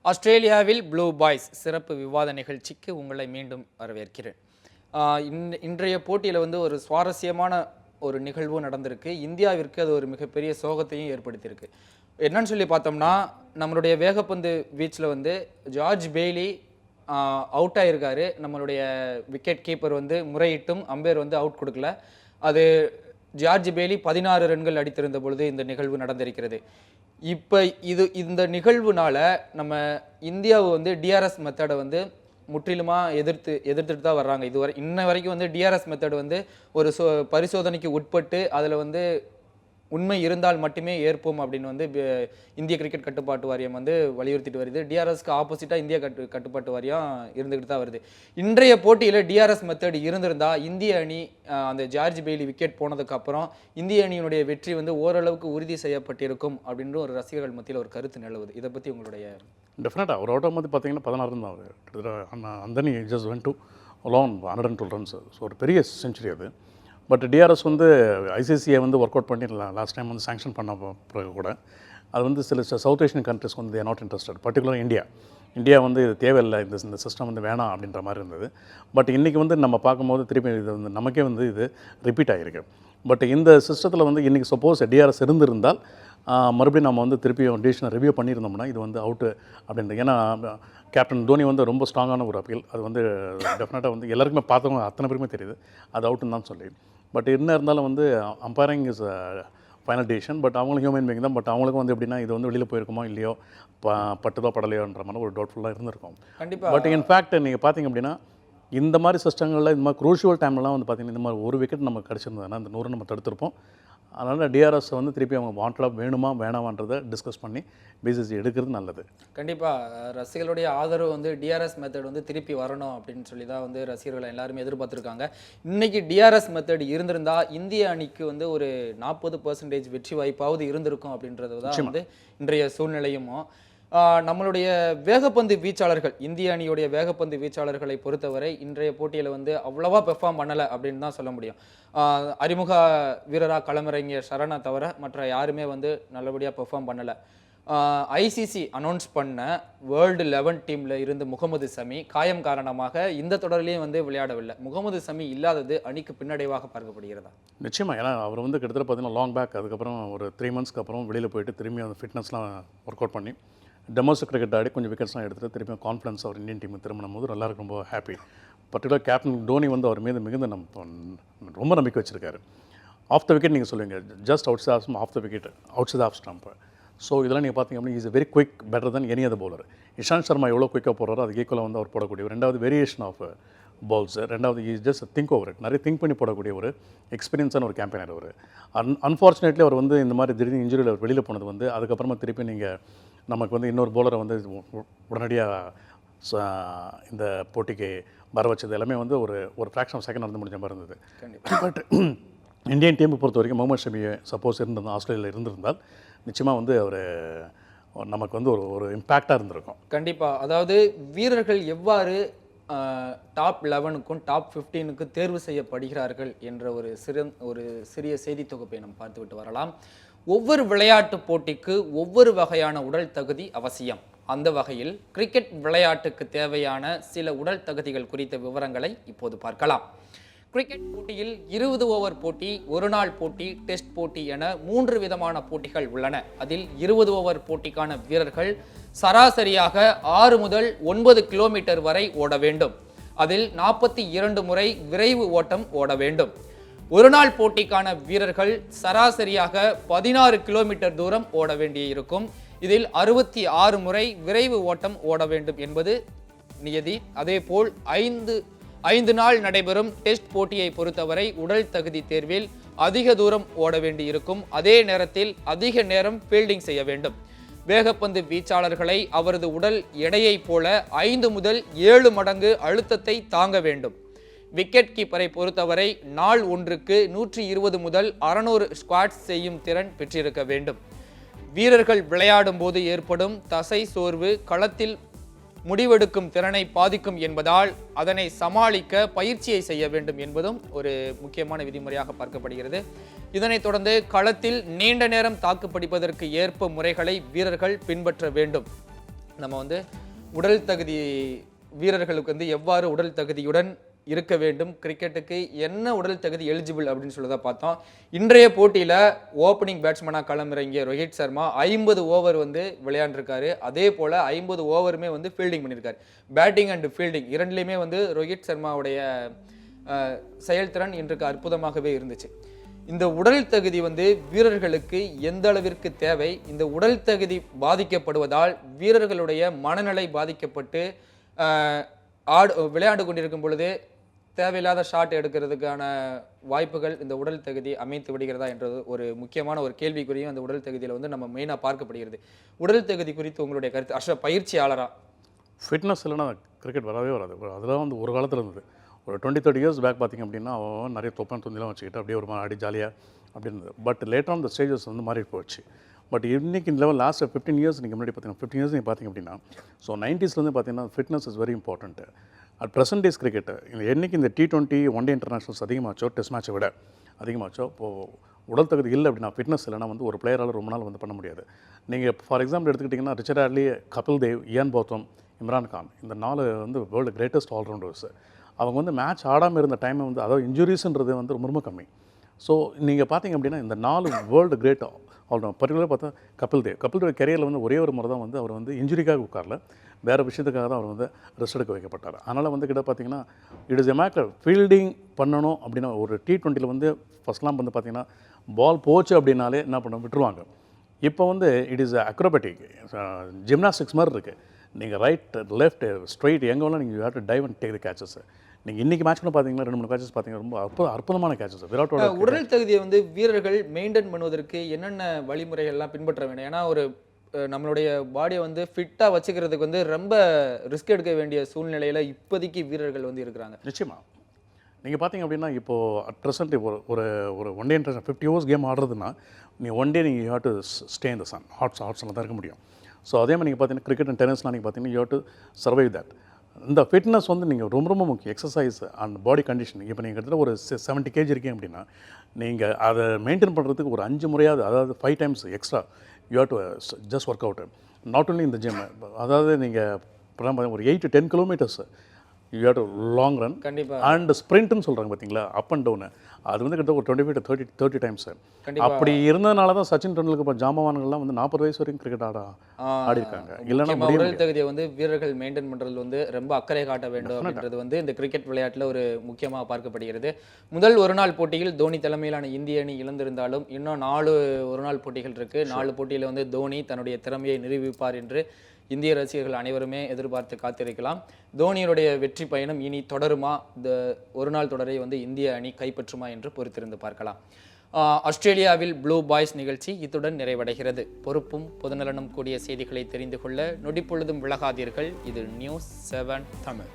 ஆஸ்திரேலியாவில் blue boys சிறப்பு விவாத நிகழ்ச்சிக்கு உங்களை மீண்டும் வரவேற்கிறேன். இன்றைய போட்டியில் ஒரு சுவாரஸ்யமான ஒரு நிகழ்வு நடந்திருக்கு. இந்தியாவிற்கு அது ஒரு மிகப்பெரிய சோகத்தையும் ஏற்படுத்தியிருக்கு. என்னன்னு சொல்லி பார்த்தோம்னா, நம்மளுடைய வேகப்பந்து வீச்சில் ஜார்ஜ் பெய்லி அவுட் ஆகியிருக்காரு. நம்மளுடைய விக்கெட் கீப்பர் முறையிட்டும் அம்பையர் அவுட் கொடுக்கல. அது ஜார்ஜ் பெய்லி 16 ரன்கள் அடித்திருந்த பொழுது இந்த நிகழ்வு நடந்திருக்கிறது. இப்போ இந்த நிகழ்வுனால நம்ம இந்தியாவை டிஆர்எஸ் மெத்தடை முற்றிலுமாக எதிர்த்துட்டு தான் வர்றாங்க. இன்ன வரைக்கும் டிஆர்எஸ் மெத்தட் ஒரு பரிசோதனைக்கு உட்பட்டு அதில் உண்மை இருந்தால் மட்டுமே ஏற்போம் அப்படின்னு இந்திய கிரிக்கெட் கட்டுப்பாட்டு வாரியம் வலியுறுத்திட்டு வருது. டிஆர்எஸ்க்கு ஆப்போசிட்டாக இந்திய கட்டுப்பாட்டு வாரியம் இருந்துக்கிட்டு தான் வருது. இன்றைய போட்டியில் டிஆர்எஸ் மெத்தட் இருந்திருந்தால் இந்திய அணி அந்த ஜார்ஜ் பெய்லி விக்கெட் போனதுக்கு அப்புறம் இந்திய அணியினுடைய வெற்றி ஓரளவுக்கு உறுதி செய்யப்பட்டிருக்கும் அப்படின்ற ஒரு ரசிகர்கள் மத்தியில் ஒரு கருத்து நிலவுது. இதை பற்றி உங்களுடைய டெஃபினட்டாக ஒரு ஓட்டம் பார்த்தீங்கன்னா 16 தான் அவர் கிட்டத்தட்ட Anthony just went to alone 112 runs. So ஒரு பெரிய செஞ்சுரி அது. But TRS ICICI work out பண்ணி லாஸ்ட் டைம் சாங்ஷன் பண்ண பிறகு கூட அது சில south Asian countries there not interested. Particular India இது தேவையில்லை, இந்த சிஸ்டம் வேணாம் அப்படின்ற மாதிரி இருந்தது. பட் இன்றைக்கி நம்ம பார்க்கும்போது திருப்பி இது நமக்கே இது ரிப்பீட் ஆகிருக்கு. பட் இந்த சிஸ்டத்தில் இன்றைக்கி சப்போஸ் டிஆர்எஸ் இருந்திருந்தால் மறுபடியும் நம்ம திருப்பியும் டிசிஷனை ரிவ்யூ பண்ணியிருந்தோம்னா இது அவுட்டு அப்படின்றது. ஏன்னா கேப்டன் தோனி ரொம்ப ஸ்ட்ராங்கான ஒரு அப்பீல். அது டெஃபினட்டாக எல்லாருக்குமே பார்த்தவங்க அத்தனை பேருக்குமே தெரியுது அது அவுட்டுன்னு தான் சொல்லி. பட் என்ன இருந்தாலும் umpiring is final decision. But அவங்களும் ஹியூமன் பீயிங் தான். பட் அவங்களுக்கும் எப்படின்னா இது வெளியில் போயிருக்குமோ இல்லையோ பட்டுதோ படலையோன்ற மாதிரி ஒரு டவுட்ஃபுல்லாக இருந்திருக்கும் கண்டிப்பாக. பட் இன்ஃபேக்ட் நீங்கள் பார்த்தீங்க அப்படின்னா இந்த மாதிரி சிஸ்டங்களில் இந்த மாதிரி குரூஷியல் டைம்லாம் பார்த்தீங்கன்னா இந்த மாதிரி ஒரு விக்கெட் நமக்கு கிடச்சிருந்ததுன்னா இந்த 100 நம்ம தடுத்திருப்போம். அதனால் டிஆர்எஸ் திருப்பி அவங்க வாண்டடாக வேணுமா வேணாமான்றதை டிஸ்கஸ் பண்ணி பிசிசி எடுக்கிறது நல்லது. கண்டிப்பாக ரசிகர்களுடைய ஆதரவு டிஆர்எஸ் மெத்தட் திருப்பி வரணும் அப்படின்னு சொல்லி தான் ரசிகர்கள் எல்லாருமே எதிர்பார்த்துருக்காங்க. இன்றைக்கி டிஆர்எஸ் மெத்தட் இருந்திருந்தால் இந்திய அணிக்கு ஒரு 40% வெற்றி வாய்ப்பாவது இருந்திருக்கும் அப்படின்றது தான் இன்றைய சூழ்நிலையும். நம்மளுடைய வேகப்பந்து வீச்சாளர்கள், இந்திய அணியுடைய வேகப்பந்து வீச்சாளர்களை பொறுத்தவரை இன்றைய போட்டியில் அவ்வளவா பெர்ஃபார்ம் பண்ணலை அப்படின்னு தான் சொல்ல முடியும். அறிமுக வீரராக களமிறங்கிய சரணை தவிர மற்ற யாருமே நல்லபடியாக பெர்ஃபார்ம் பண்ணலை. ஐசிசி அனௌன்ஸ் பண்ண வேர்ல்டு 11 டீமில் இருந்து முகமது சமி காயம் காரணமாக இந்த தொடரிலையும் விளையாடவில்லை. முகமது சமி இல்லாதது அணிக்கு பின்னடைவாக பார்க்கப்படுகிறதா? நிச்சயமாக. ஏன்னா அவர் கிட்டத்தட்ட பார்த்தீங்கன்னா லாங் பேக், அதுக்கப்புறம் ஒரு 3 மந்த்ஸ்க்கு அப்புறம் வெளியில் போயிட்டு திரும்பி அந்த ஃபிட்னஸ்லாம் ஒர்க் அவுட் பண்ணி டொமஸ்டிக் கிரிக்கெட் ஆடி கொஞ்சம் விக்கெட்ஸ்லாம் எடுத்துகிட்டு திரும்பியும் கான்ஃபிடன்ஸ் அவர் இந்தியன் டீமுக்கு திரும்பினும் போது எல்லாருக்கும் ரொம்ப ஹாப்பி. பர்டிகுலர் கேப்டன் தோனி அவர் மீது மிகுந்த ரொம்ப நம்பிக்கை வச்சுருக்காரு. ஆஃப் த விக்கெட் நீங்கள் சொல்லுவீங்க, just outside of the wicket, outside of stump. So இதெல்லாம் நீங்கள் பார்த்தீங்க அப்படின்னா is very quick, better than any other bowler. Ishant Sharma எவ்வளோ குயிக்காக போடுறாரோ அது ஈக்குவலாக அவர் போடக்கூடிய ரெண்டாவது வேரியேஷன் ஆஃப் பால்ஸ். ரெண்டாவது is just think over it, நிறைய திங்க் பண்ணி போடக்கூடிய ஒரு எக்ஸ்பீரியன்ஸான ஒரு கேம்பெயினர் அவர். அன்ஃபார்ச்சுனேட்லி அவர் இந்த மாதிரி திடீர்னு இன்ஜுரியில் அவர் வெளியில் போனது அதுக்கப்புறமா திருப்பி நீங்கள் நமக்கு இன்னொரு பவுலரை உடனடியாக இந்த போட்டிக்கு வர வச்சது எல்லாமே ஒரு ஃப்ராக்ஷன் ஆஃப் செகண்ட் முடிஞ்ச மாதிரி இருந்தது. பட் இந்தியன் டீமை பொறுத்த வரைக்கும் முகமது ஷமி சப்போஸ் இருந்திருந்தால் ஆஸ்திரேலியாவில் இருந்திருந்தால் நிச்சயமாக அவர் நமக்கு ஒரு இம்பேக்டாக இருந்திருக்கும். கண்டிப்பாக. அதாவது வீரர்கள் எவ்வாறு டாப் 11க்கும் டாப் 15க்கு தேர்வு செய்யப்படுகிறார்கள் என்ற ஒரு சிறிய செய்தி தொகுப்பை நாம் பார்த்துவிட்டு வரலாம். ஒவ்வொரு விளையாட்டு போட்டிக்கு ஒவ்வொரு வகையான உடல் தகுதி அவசியம். அந்த வகையில் கிரிக்கெட் விளையாட்டுக்கு தேவையான சில உடல் தகுதிகள் குறித்த விவரங்களை இப்போது பார்க்கலாம். கிரிக்கெட் போட்டியில் 20 ஓவர் போட்டி, ஒரு நாள் போட்டி, டெஸ்ட் போட்டி என 3 விதமான போட்டிகள் உள்ளன. அதில் 20 ஓவர் போட்டிக்கான வீரர்கள் சராசரியாக 6 முதல் 9 கிலோமீட்டர் வரை ஓட வேண்டும். அதில் 42 முறை விரைவு ஓட்டம் ஓட வேண்டும். ஒரு நாள் போட்டிக்கான வீரர்கள் சராசரியாக 16 கிலோமீட்டர் தூரம் ஓட வேண்டியிருக்கும். இதில் 66 முறை விரைவு ஓட்டம் ஓட வேண்டும் என்பது நியதி. அதேபோல் 5 நாள் நடைபெறும் டெஸ்ட் போட்டியை பொறுத்தவரை உடல் தகுதி தேர்வில் அதிக தூரம் ஓட வேண்டியிருக்கும். அதே நேரத்தில் அதிக நேரம் ஃபீல்டிங் செய்ய வேண்டும். வேகப்பந்து வீச்சாளர்களை அவரது உடல் எடையை போல 5 முதல் 7 மடங்கு அழுத்தத்தை தாங்க வேண்டும். விக்கெட் கீப்பரை பொறுத்தவரை நாள் ஒன்றுக்கு 120 முதல் 600 ஸ்குவாட்ஸ் செய்யும் திறன் பெற்றிருக்க வேண்டும். வீரர்கள் விளையாடும் போது ஏற்படும் தசை சோர்வு களத்தில் முடிவெடுக்கும் திறனை பாதிக்கும் என்பதால் அதனை சமாளிக்க பயிற்சியை செய்ய வேண்டும் என்பதும் ஒரு முக்கியமான விதிமுறையாக பார்க்கப்படுகிறது. இதனைத் தொடர்ந்து களத்தில் நீண்ட நேரம் தாக்குப்பிடிப்பதற்கு ஏற்ப முறைகளை வீரர்கள் பின்பற்ற வேண்டும். நம்ம வந்து உடல் தகுதி வீரர்களுக்கு வந்து எவ்வாறு உடல் தகுதியுடன் இருக்க வேண்டும், கிரிக்கெட்டுக்கு என்ன உடல் தகுதி எலிஜிபிள் அப்படின்னு சொல்லி தான் பார்த்தோம். இன்றைய போட்டியில் ஓப்பனிங் பேட்ஸ்மேனாக களமிறங்கிய ரோஹித் சர்மா 50 ஓவர் வந்து விளையாண்டுருக்காரு. அதே போல் 50 ஓவருமே வந்து ஃபீல்டிங் பண்ணியிருக்காரு. பேட்டிங் அண்ட் ஃபீல்டிங் இரண்டுலேயுமே வந்து ரோஹித் சர்மாவுடைய செயல்திறன் இன்றைக்கு அற்புதமாகவே இருந்துச்சு. இந்த உடல் தகுதி வந்து வீரர்களுக்கு எந்த அளவிற்கு தேவை, இந்த உடல் தகுதி பாதிக்கப்படுவதால் வீரர்களுடைய மனநிலை பாதிக்கப்பட்டு விளையாண்டு கொண்டிருக்கும் பொழுது தேவையில்லாத ஷாட் எடுக்கிறதுக்கான வாய்ப்புகள் இந்த உடல் தகுதி அமைத்து விடுகிறதா என்றது ஒரு முக்கியமான ஒரு கேள்விக்குறியும் அந்த உடல் தகுதியில் வந்து நம்ம மெயினாக பார்க்கப்படுகிறது. உடல் தகுதி குறித்து உங்களுடைய கருத்து பயிற்சியாளரா? ஃபிட்னஸ் இல்லைன்னா கிரிக்கெட் வரவே வராது. அதெல்லாம் வந்து ஒரு காலத்தில் இருந்தது. ஒரு 20-30 இயர்ஸ் பேக் பார்த்திங்க அப்படின்னா அவன் நிறைய தொப்பன் துந்திலாம் வச்சுக்கிட்டு அப்படியே ஒரு மாதிரி ஜாலியாக அப்படி இருந்தது. But later on the stages வந்து மாறி போச்சு. பட் இன்றைக்கி இந்த லெவல் லாஸ்ட் 15 இயர்ஸ் நீங்கள் முன்னாடி பார்த்தீங்கன்னா 15 இயர்ஸ் நீங்கள் பார்த்திங்க அப்படின்னா ஸோ 90ஸ்லேருந்து பார்த்தீங்கன்னா fitness is very important. At present days cricket என்றைக்கு இந்த T20 ஒன் டே இன்டர்நேஷனல்ஸ் அதிகமாச்சோ, டெஸ்ட் மேட்சை விட அதிகமாச்சோ, இப்போது உடல் தகுதி இல்லை அப்படின்னா ஃபிட்னஸ் இல்லைனா வந்து ஒரு பிளேயரால் ரொம்ப நாள் வந்து பண்ண முடியாது. நீங்கள் ஃபார் எக்ஸாம்பிள் எடுத்துக்கிட்டிங்கன்னா Richard Hadlee, Kapil Dev, Ian Botham, Imran Khan, இந்த 4 வந்து வேர்ல்டு கிரேட்டஸ்ட் ஆல்ரவுண்டர்ஸ். அவங்க வந்து மேட்ச் ஆடாமல் இருந்த டைமை வந்து அதாவது இன்ஜுரிஸ்ன்றது வந்து ரொம்ப ரொம்ப கம்மி. ஸோ நீங்கள் பார்த்தீங்க அப்படின்னா இந்த 4 வேர்ல்டு கிரேட் ஆல்ரவுண்டர் பர்டிகுலராக பார்த்தா கபில் தேவ் கெரியரில் வந்து ஒரே ஒரு முறை தான் வந்து அவர் வந்து இன்ஜுரிக்காக உட்காரல, வேறு விஷயத்துக்காக தான் அவர் வந்து ரெஸ்ட் எடுக்க வைக்கப்பட்டார். அதனால் வந்து கிட்ட பார்த்தீங்கன்னா it is a matter fielding பண்ணணும் அப்படின்னா ஒரு T20 வந்து ஃபஸ்ட்லாம் வந்து பார்த்தீங்கன்னா பால் போச்சு அப்படின்னாலே என்ன பண்ண விட்டுருவாங்க. இப்போ வந்து இட் இஸ் அக்ரோபேட்டிக் ஜிம்னாஸ்டிக்ஸ் மாதிரி இருக்குது. நீங்கள் ரைட், லெஃப்ட், ஸ்ட்ரைட் எங்கே வேணாலும் நீங்கள் have to dive and take the catches. நீங்கள் இன்றைக்கி மேட்ச் கூட பார்த்தீங்கன்னா 2-3 கேச்சஸ் பார்த்தீங்கன்னா ரொம்ப அற்புதமான கேச்சஸ். விராட்டோட உடல் தகுதியை வந்து வீரர்கள் மெயின்டைன் பண்ணுவதற்கு என்னென்ன வழிமுறைகள்லாம் பின்பற்ற வேண்டும்? ஏன்னா ஒரு நம்மளுடைய பாடியை வந்து ஃபிட்டாக வச்சுக்கிறதுக்கு வந்து ரொம்ப ரிஸ்க் எடுக்க வேண்டிய சூழ்நிலையில் இப்போதைக்கு வீரர்கள் வந்து இருக்கிறாங்க. நிச்சயமாக நீங்கள் பார்த்தீங்க அப்படின்னா இப்போது அட் ப்ரெசென்ட் ஒரு ஒரு one day international 50 overs game ஆடுறதுன்னா நீங்கள் ஒன் டே நீங்கள் you have to stay in the sun, ஹாட்ஸில் தான் இருக்க முடியும். ஸோ அதே மாதிரி நீங்கள் பார்த்தீங்கன்னா கிரிக்கெட் அண்ட் டென்னிஸ்லாம் நீங்கள் பார்த்தீங்கன்னா you have to survive that. இந்த ஃபிட்னஸ் வந்து நீங்கள் ரொம்ப ரொம்ப முக்கியம். Exercise and body conditioning. இப்போ நீங்கள் கிட்டத்தட்ட ஒரு 70 kg இருக்கீங்க அப்படின்னா நீங்கள் அதை மெயின்டைன் பண்ணுறதுக்கு ஒரு 5 முறையாவது, அதாவது 5 times extra you have to just work out. Not only இந்த ஜிம், அதாவது நீங்கள் ஒரு 8 to 10 kilometers you have to long run and ஸ்ப்ரிண்ட்னு சொல்கிறாங்க பார்த்தீங்களா, அப் அண்ட் டவுனு. அது வந்து கிட்ட ஒரு 25 to 30 times. அப்படி இருந்ததுனால தான் சச்சின் டெண்டுல்கர் இப்போ ஜாம்பவான்கள்லாம் வந்து 40 வயசு வரைக்கும் கிரிக்கெட் ஆடிருக்காங்க. இல்லைன்னா உடல் தகுதியை வந்து வீரர்கள் மெயின்டைன் பண்ணுறதுல வந்து ரொம்ப அக்கறை காட்ட வேண்டும் அப்படின்றது வந்து இந்த கிரிக்கெட் விளையாட்டில் ஒரு முக்கியமாக பார்க்கப்படுகிறது. முதல் ஒரு நாள் போட்டியில் தோனி தலைமையிலான இந்திய அணி இழந்திருந்தாலும் இன்னும் 4 ஒரு நாள் போட்டிகள் இருக்குது. 4 போட்டியில் வந்து தோனி தன்னுடைய திறமையை நிரூபிப்பார் என்று இந்திய ரசிகர்கள் அனைவருமே எதிர்பார்த்து காத்திருக்கலாம். தோனியுடைய வெற்றி பயணம் இனி தொடருமா, இந்த ஒரு நாள் தொடரை வந்து இந்திய அணி கைப்பற்றுமா என்று பொறுத்திருந்து பார்க்கலாம். ஆஸ்திரேலியாவில் ப்ளூ பாய்ஸ் நிகழ்ச்சி இத்துடன் நிறைவடைகிறது. பொறுப்பும் பொதுநலனும் கூடிய செய்திகளை தெரிந்து கொள்ள நொடிப்பொழுதும் விலகாதீர்கள். இது நியூஸ் 7 தமிழ்.